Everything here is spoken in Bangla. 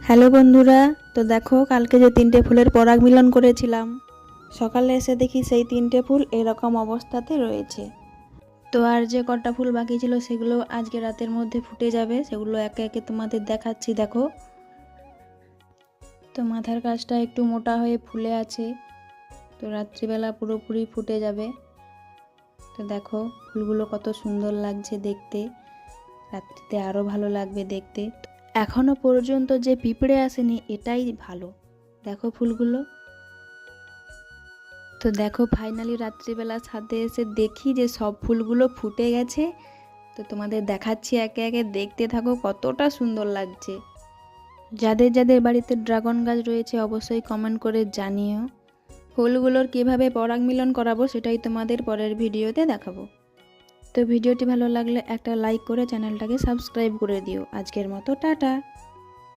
হ্যালো বন্ধুরা, তো দেখো কালকে যে তিনটে ফুলের পরাগ মিলন করেছিলাম, সকালে এসে দেখি সেই তিনটে ফুল এরকম অবস্থাতে রয়েছে। তো আর যে কটা ফুল বাকি ছিল সেগুলো আজকে রাতের মধ্যে ফুটে যাবে, সেগুলো একে একে তোমাদের দেখাচ্ছি। দেখো, তো মাথার কাছটা একটু মোটা হয়ে ফুলে আছে, তো রাত্রিবেলা পুরোপুরি ফুটে যাবে। তো দেখো ফুলগুলো কত সুন্দর লাগছে দেখতে, রাত্রিতে আরও ভালো লাগবে দেখতে। এখনো পর্যন্ত যে পিঁপড়ে আসেনি এটাই ভালো। দেখো ফুলগুলো, তো দেখো ফাইনালি রাত্রিবেলা ছাদে এসে দেখি যে সব ফুলগুলো ফুটে গেছে। তো তোমাদের দেখাচ্ছি একে একে, দেখতে থাকো কতটা সুন্দর লাগছে। যাদের যাদের বাড়িতে ড্রাগন গাছ রয়েছে অবশ্যই কমেন্ট করে জানিও। ফুলগুলোর কিভাবে পরাগ মিলন করাবো সেটাই তোমাদের পরের ভিডিওতে দেখাবো। তো ভিডিওটি ভালো লাগলে একটা লাইক করে চ্যানেলটাকে সাবস্ক্রাইব করে দিও। আজকের মতো টাটা।